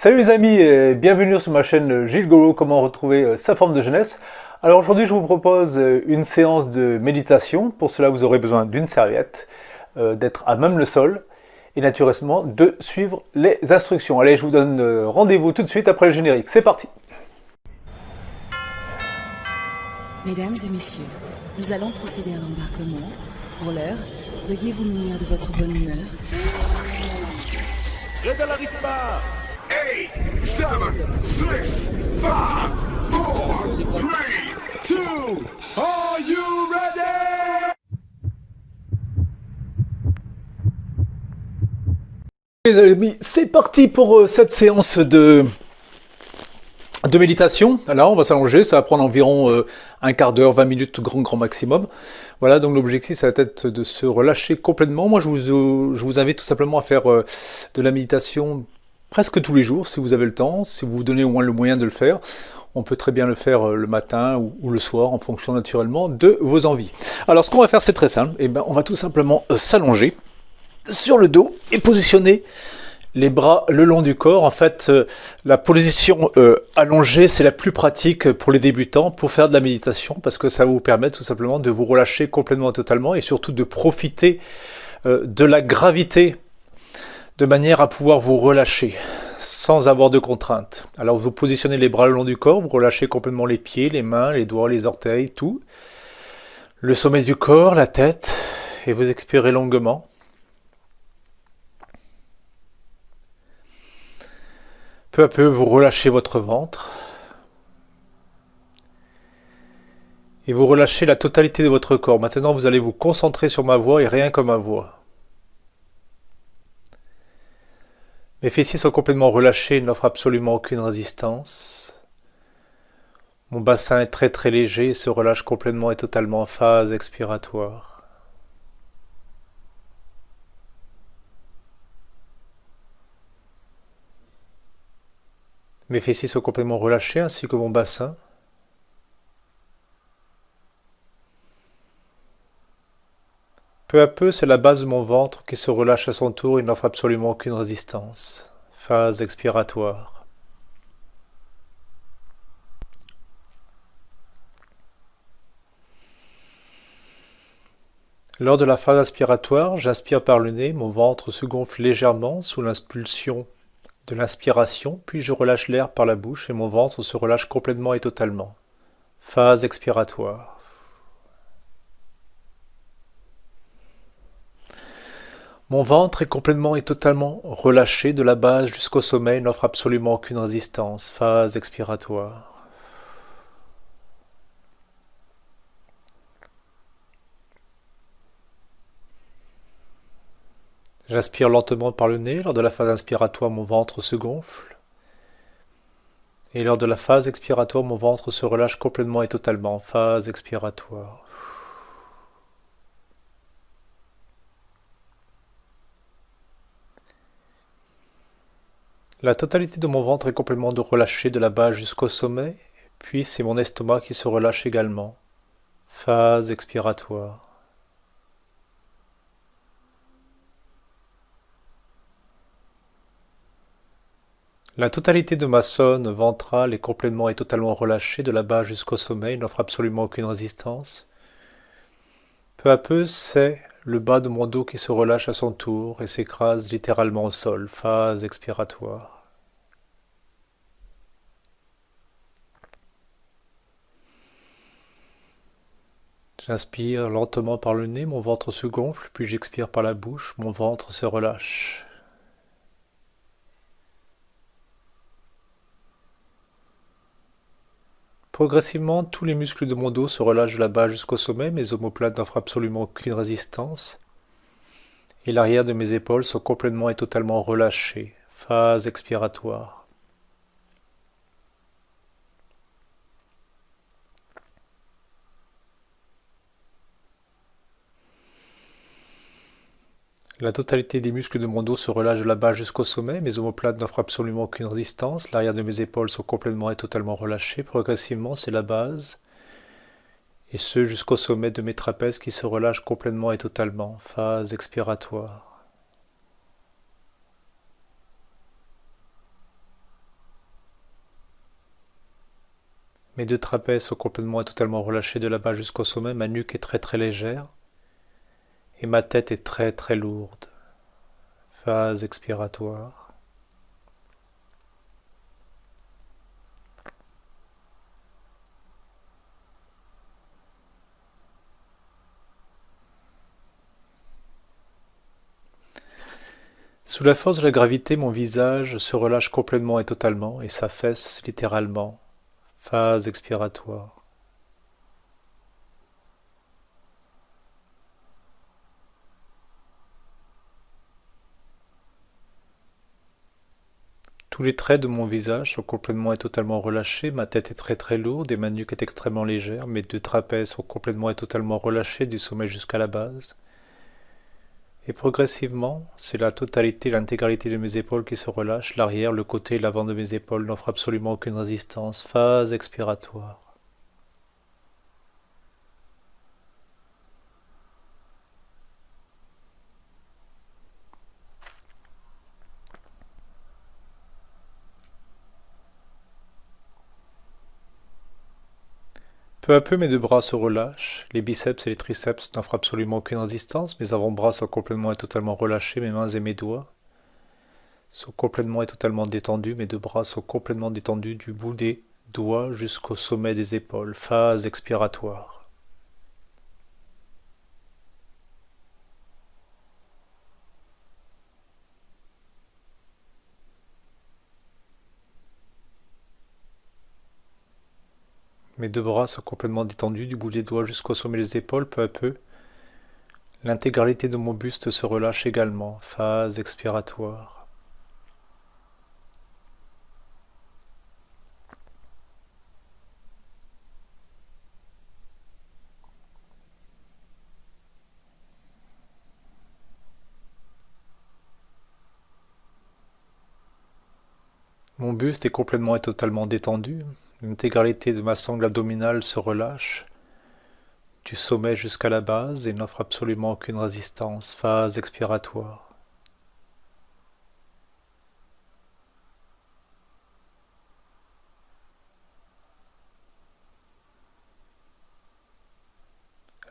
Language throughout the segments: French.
Salut les amis et bienvenue sur ma chaîne Gilles Golo, comment retrouver sa forme de jeunesse. Alors aujourd'hui je vous propose une séance de méditation. Pour cela vous aurez besoin d'une serviette, d'être à même le sol et naturellement de suivre les instructions. Allez, je vous donne rendez-vous tout de suite après le générique. C'est parti! Mesdames et messieurs, nous allons procéder à l'embarquement. Pour l'heure, veuillez vous munir de votre bonne humeur. Red à la Ritzma! 8, 7, 6, 5, 4, 3, 2, are you ready? Les amis, c'est parti pour cette séance de méditation. Là, on va s'allonger, ça va prendre environ un quart d'heure, 20 minutes, grand maximum. Voilà, donc l'objectif, ça va être de se relâcher complètement. Moi, je vous invite tout simplement à faire de la méditation presque tous les jours, si vous avez le temps, si vous vous donnez au moins le moyen de le faire. On peut très bien le faire le matin ou le soir, en fonction naturellement de vos envies. Alors, ce qu'on va faire, c'est très simple. On va tout simplement s'allonger sur le dos et positionner les bras le long du corps. En fait, la position allongée, c'est la plus pratique pour les débutants pour faire de la méditation parce que ça va vous permettre tout simplement de vous relâcher complètement et totalement et surtout de profiter de la gravité de manière à pouvoir vous relâcher sans avoir de contraintes. Alors vous positionnez les bras le long du corps, vous relâchez complètement les pieds, les mains, les doigts, les orteils, tout. Le sommet du corps, la tête, et vous expirez longuement. Peu à peu, vous relâchez votre ventre et vous relâchez la totalité de votre corps. Maintenant, vous allez vous concentrer sur ma voix et rien que ma voix. Mes fessiers sont complètement relâchés, ils n'offrent absolument aucune résistance. Mon bassin est très léger et se relâche complètement et totalement en phase expiratoire. Mes fessiers sont complètement relâchés ainsi que mon bassin. Peu à peu, c'est la base de mon ventre qui se relâche à son tour et n'offre absolument aucune résistance. Phase expiratoire. Lors de la phase inspiratoire, j'inspire par le nez, mon ventre se gonfle légèrement sous l'impulsion de l'inspiration, puis je relâche l'air par la bouche et mon ventre se relâche complètement et totalement. Phase expiratoire. Mon ventre est complètement et totalement relâché de la base jusqu'au sommet et n'offre absolument aucune résistance. Phase expiratoire. J'inspire lentement par le nez. Lors de la phase inspiratoire, mon ventre se gonfle. Et lors de la phase expiratoire, mon ventre se relâche complètement et totalement. Phase expiratoire. La totalité de mon ventre est complètement relâchée de la base jusqu'au sommet, puis c'est mon estomac qui se relâche également. Phase expiratoire. La totalité de ma zone ventrale est complètement et totalement relâchée de la base jusqu'au sommet, il n'offre absolument aucune résistance. Peu à peu, c'est le bas de mon dos qui se relâche à son tour et s'écrase littéralement au sol. Phase expiratoire. J'inspire lentement par le nez, mon ventre se gonfle, puis j'expire par la bouche, mon ventre se relâche. Progressivement, tous les muscles de mon dos se relâchent de la base jusqu'au sommet, mes omoplates n'offrent absolument aucune résistance, et l'arrière de mes épaules sont complètement et totalement relâchés. Phase expiratoire. La totalité des muscles de mon dos se relâche de la base jusqu'au sommet, mes omoplates n'offrent absolument aucune résistance, l'arrière de mes épaules sont complètement et totalement relâchées, progressivement c'est la base, et ce jusqu'au sommet de mes trapèzes qui se relâchent complètement et totalement, phase expiratoire. Mes deux trapèzes sont complètement et totalement relâchés de la base jusqu'au sommet. Ma nuque est très très légère. Et ma tête est très très lourde. Phase expiratoire. Sous la force de la gravité, mon visage se relâche complètement et totalement et s'affaisse littéralement. Phase expiratoire. Tous les traits de mon visage sont complètement et totalement relâchés, ma tête est très très lourde et ma nuque est extrêmement légère, mes deux trapèzes sont complètement et totalement relâchés du sommet jusqu'à la base. Et progressivement, c'est la totalité, l'intégralité de mes épaules qui se relâchent, l'arrière, le côté et l'avant de mes épaules n'offrent absolument aucune résistance. Phase expiratoire. Peu à peu, mes deux bras se relâchent, les biceps et les triceps n'offrent absolument aucune résistance, mes avant-bras sont complètement et totalement relâchés, mes mains et mes doigts sont complètement et totalement détendus, mes deux bras sont complètement détendus du bout des doigts jusqu'au sommet des épaules. Phase expiratoire. Mes deux bras sont complètement détendus du bout des doigts jusqu'au sommet des épaules, peu à peu. L'intégralité de mon buste se relâche également. Phase expiratoire. Mon buste est complètement et totalement détendu. L'intégralité de ma sangle abdominale se relâche du sommet jusqu'à la base et n'offre absolument aucune résistance. Phase expiratoire.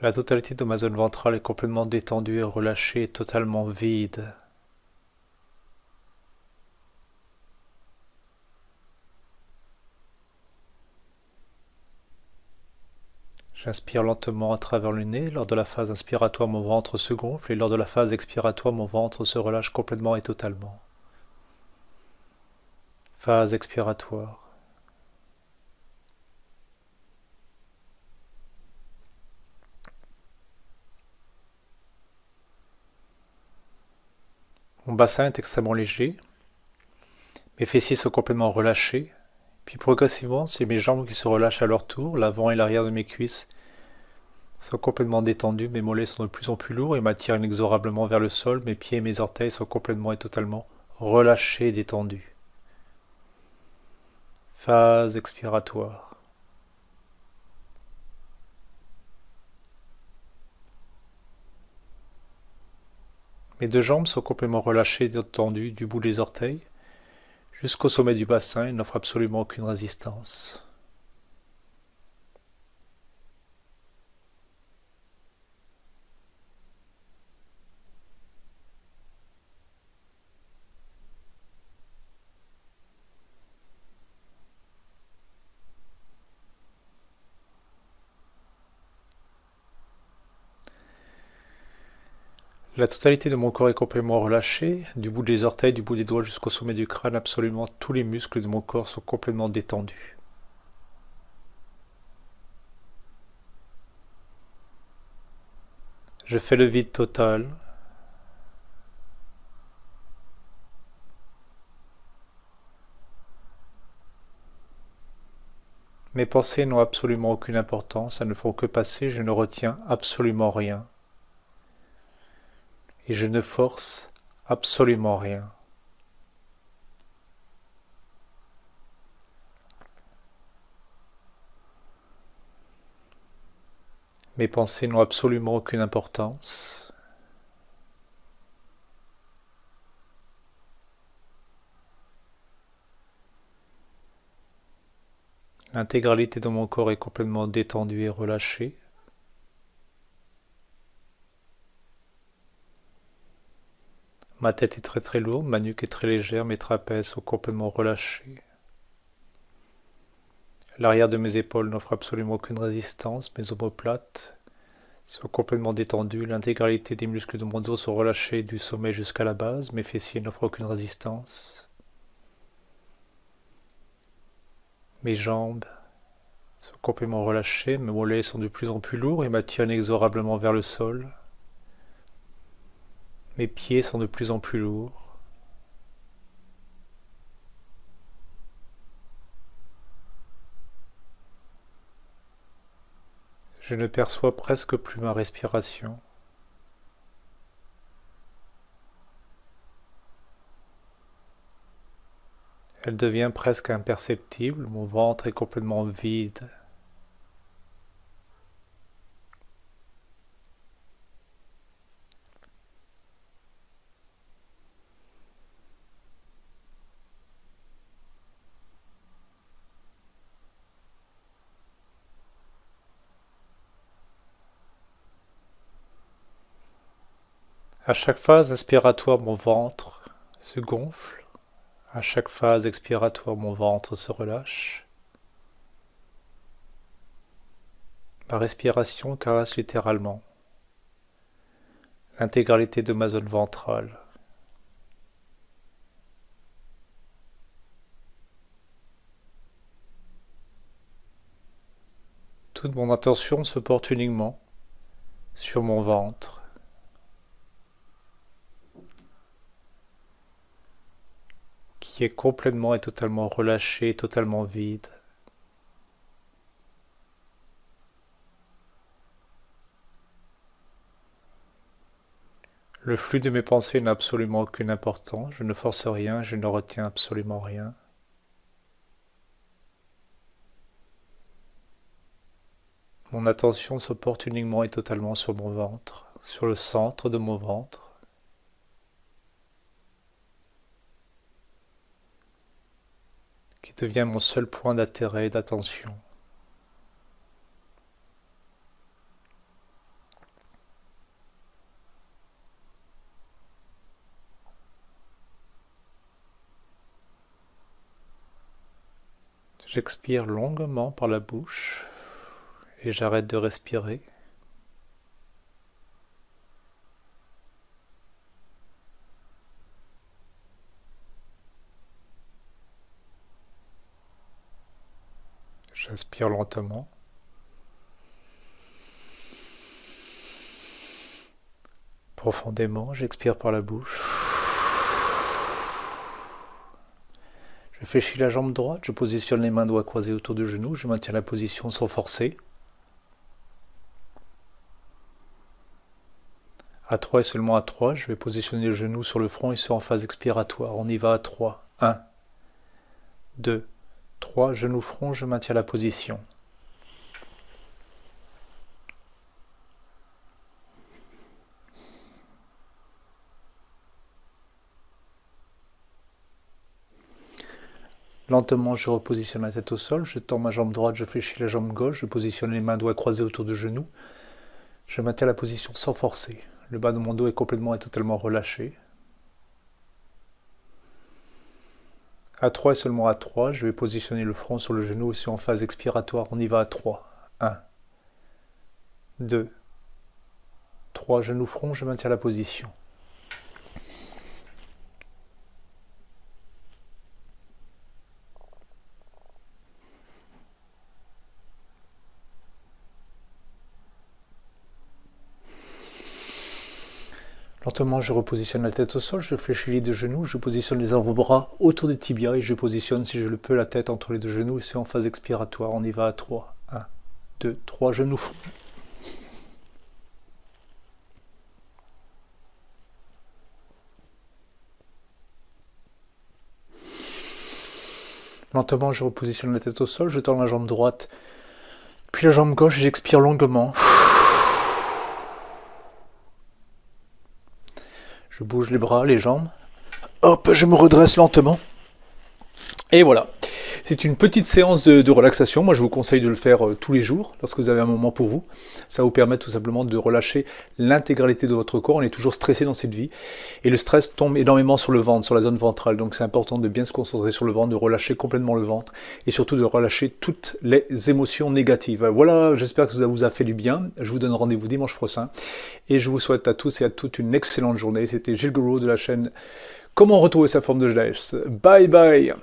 La totalité de ma zone ventrale est complètement détendue et relâchée et totalement vide. J'inspire lentement à travers le nez. Lors de la phase inspiratoire, mon ventre se gonfle et lors de la phase expiratoire, mon ventre se relâche complètement et totalement. Phase expiratoire. Mon bassin est extrêmement léger. Mes fessiers sont complètement relâchés. Puis progressivement, c'est mes jambes qui se relâchent à leur tour. L'avant et l'arrière de mes cuisses sont complètement détendus. Mes mollets sont de plus en plus lourds et m'attirent inexorablement vers le sol. Mes pieds et mes orteils sont complètement et totalement relâchés et détendus. Phase expiratoire. Mes deux jambes sont complètement relâchées et détendues du bout des orteils jusqu'au sommet du bassin et n'offrent absolument aucune résistance. La totalité de mon corps est complètement relâchée, du bout des orteils, du bout des doigts jusqu'au sommet du crâne, absolument tous les muscles de mon corps sont complètement détendus. Je fais le vide total. Mes pensées n'ont absolument aucune importance, elles ne font que passer, je ne retiens absolument rien. Et je ne force absolument rien. Mes pensées n'ont absolument aucune importance. L'intégralité de mon corps est complètement détendue et relâchée. Ma tête est très très lourde, ma nuque est très légère, mes trapèzes sont complètement relâchés. L'arrière de mes épaules n'offre absolument aucune résistance, mes omoplates sont complètement détendus, l'intégralité des muscles de mon dos sont relâchés du sommet jusqu'à la base, mes fessiers n'offrent aucune résistance. Mes jambes sont complètement relâchées, mes mollets sont de plus en plus lourds et m'attirent inexorablement vers le sol. Mes pieds sont de plus en plus lourds. Je ne perçois presque plus ma respiration. Elle devient presque imperceptible, mon ventre est complètement vide. À chaque phase inspiratoire, mon ventre se gonfle. À chaque phase expiratoire, mon ventre se relâche. Ma respiration caresse littéralement l'intégralité de ma zone ventrale. Toute mon attention se porte uniquement sur mon ventre, qui est complètement et totalement relâché, totalement vide. Le flux de mes pensées n'a absolument aucune importance, je ne force rien, je ne retiens absolument rien. Mon attention se porte uniquement et totalement sur mon ventre, sur le centre de mon ventre. Qui devient mon seul point d'intérêt et d'attention. J'expire longuement par la bouche et j'arrête de respirer. J'inspire lentement. Profondément, j'expire par la bouche. Je fléchis la jambe droite, je positionne les mains doigts croisés autour du genou, je maintiens la position sans forcer. À 3 et seulement à 3, je vais positionner le genou sur le front et c'est en phase expiratoire. On y va à 3. 1, 2, 3, genou front, je maintiens la position. Lentement, je repositionne la tête au sol, je tends ma jambe droite, je fléchis la jambe gauche, je positionne les mains doigts croisés autour du genou. Je maintiens la position sans forcer. Le bas de mon dos est complètement et totalement relâché. À 3 et seulement à 3, je vais positionner le front sur le genou aussi en phase expiratoire. On y va à 3. 1, 2, 3, genou front, je maintiens la position. Lentement, je repositionne la tête au sol, je fléchis les deux genoux, je positionne les avant-bras autour des tibias et je positionne, si je le peux, la tête entre les deux genoux et c'est en phase expiratoire. On y va à 3. 1, 2, 3, genoux front. Lentement, je repositionne la tête au sol, je tends la jambe droite, puis la jambe gauche et j'expire longuement. Je bouge les bras, les jambes. Hop, je me redresse lentement. Et voilà. C'est une petite séance de relaxation. Moi, je vous conseille de le faire tous les jours, lorsque vous avez un moment pour vous. Ça va vous permettre tout simplement de relâcher l'intégralité de votre corps. On est toujours stressé dans cette vie. Et le stress tombe énormément sur le ventre, sur la zone ventrale. Donc c'est important de bien se concentrer sur le ventre, de relâcher complètement le ventre. Et surtout de relâcher toutes les émotions négatives. Voilà, j'espère que ça vous a fait du bien. Je vous donne rendez-vous dimanche prochain. Et je vous souhaite à tous et à toutes une excellente journée. C'était Gilles Gouraud de la chaîne Comment retrouver sa forme de jeunesse. Bye bye.